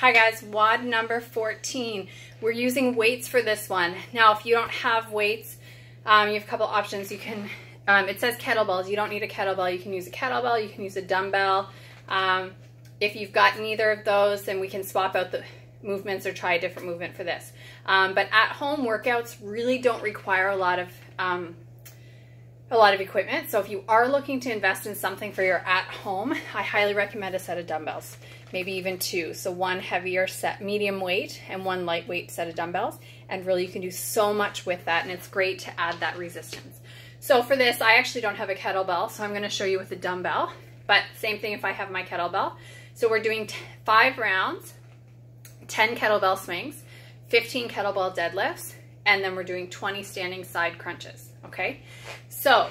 Hi guys, WOD number 14. We're using weights for this one. Now if you don't have weights, you have a couple options. You can, it says kettlebells. You don't need a kettlebell. You can use a kettlebell, you can use a dumbbell. If you've got neither of those, then we can swap out the movements or try a different movement for this. But at home workouts really don't require a lot of equipment. So if you are looking to invest in something for your at home, I highly recommend a set of dumbbells, maybe even two. So one heavier set, medium weight, and one lightweight set of dumbbells. And really you can do so much with that, and it's great to add that resistance. So for this, I actually don't have a kettlebell, so I'm gonna show you with a dumbbell, but same thing if I have my kettlebell. So we're doing 5 rounds, 10 kettlebell swings, 15 kettlebell deadlifts, and then we're doing 20 standing side crunches, okay? So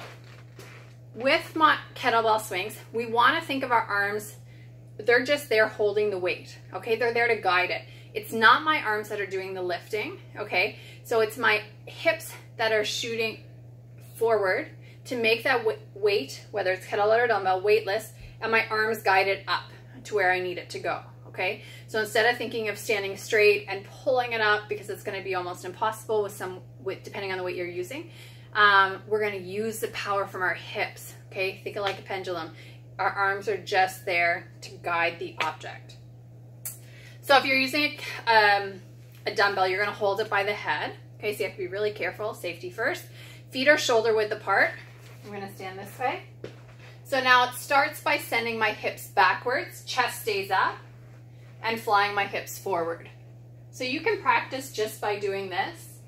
with my kettlebell swings, we wanna think of our arms, they're just there holding the weight, okay? They're there to guide it. It's not my arms that are doing the lifting, okay? So it's my hips that are shooting forward to make that weight, whether it's kettlebell or dumbbell, weightless, and my arms guide it up to where I need it to go, okay? So instead of thinking of standing straight and pulling it up, because it's gonna be almost impossible depending on the weight you're using, we're gonna use the power from our hips, okay? Think of like a pendulum. Our arms are just there to guide the object. So if you're using a dumbbell, you're gonna hold it by the head, okay? So you have to be really careful, safety first. Feet are shoulder width apart. I'm gonna stand this way. So now it starts by sending my hips backwards, chest stays up, and flying my hips forward. So you can practice just by doing this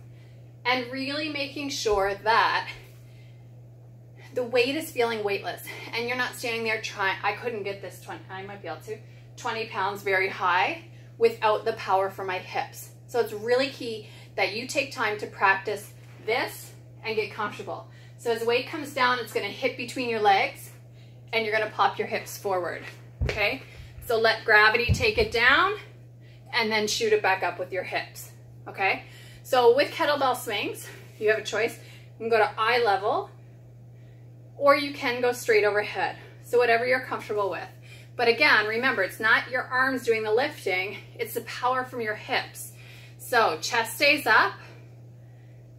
and really making sure that the weight is feeling weightless and you're not standing there trying, I couldn't get this 20, I might be able to, 20 pounds very high without the power from my hips. So it's really key that you take time to practice this and get comfortable. So as the weight comes down, it's gonna hit between your legs and you're gonna pop your hips forward, okay? So let gravity take it down and then shoot it back up with your hips, okay? So with kettlebell swings, you have a choice. You can go to eye level or you can go straight overhead. So whatever you're comfortable with. But again, remember, it's not your arms doing the lifting, it's the power from your hips. So chest stays up,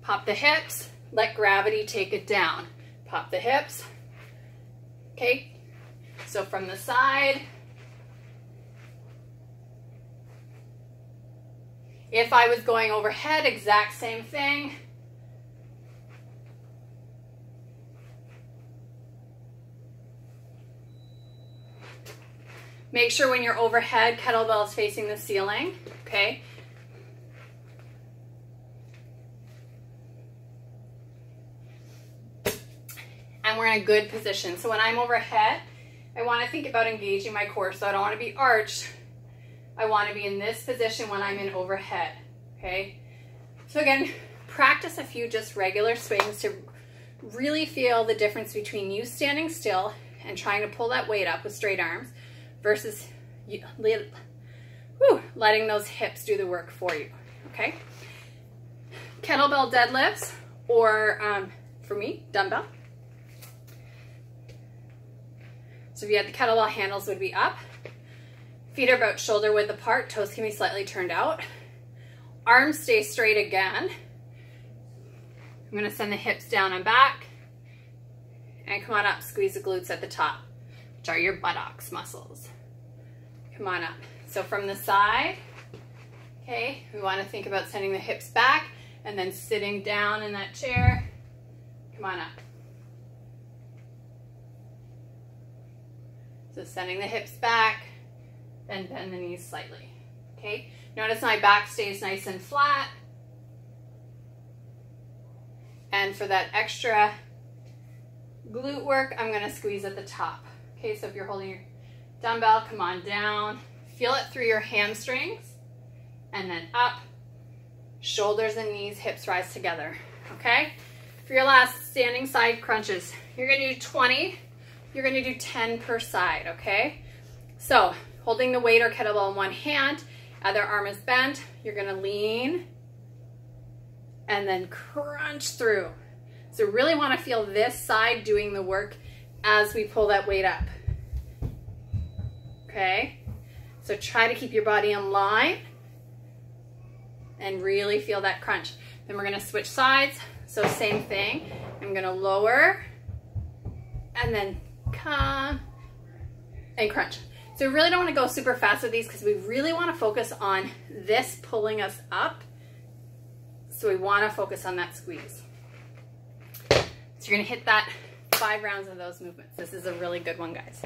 pop the hips, let gravity take it down. Pop the hips, okay? So from the side, if I was going overhead, exact same thing. Make sure when you're overhead, kettlebell is facing the ceiling, okay? And we're in a good position. So when I'm overhead, I want to think about engaging my core. So I don't want to be arched. I want to be in this position when I'm in overhead, okay? So again, practice a few just regular swings to really feel the difference between you standing still and trying to pull that weight up with straight arms versus letting those hips do the work for you, okay? Kettlebell deadlifts, or for me, dumbbell. So if you had the kettlebell, handles would be up. Feet are about shoulder width apart, toes can be slightly turned out. Arms stay straight again. I'm gonna send the hips down and back. And come on up, squeeze the glutes at the top, which are your buttocks muscles. Come on up. So from the side, okay, we wanna think about sending the hips back and then sitting down in that chair. Come on up. So sending the hips back, then bend the knees slightly, okay? Notice my back stays nice and flat. And for that extra glute work, I'm gonna squeeze at the top. Okay, so if you're holding your dumbbell, come on down. Feel it through your hamstrings, and then up. Shoulders and knees, hips rise together, okay? For your last standing side crunches, you're gonna do 20. You're gonna do 10 per side, okay? So holding the weight or kettlebell in one hand, other arm is bent, you're gonna lean and then crunch through. So really wanna feel this side doing the work as we pull that weight up, okay? So try to keep your body in line and really feel that crunch. Then we're gonna switch sides. So same thing. I'm gonna lower and then come and crunch. So we really don't wanna go super fast with these because we really wanna focus on this pulling us up. So we wanna focus on that squeeze. So you're gonna hit that 5 rounds of those movements. This is a really good one, guys.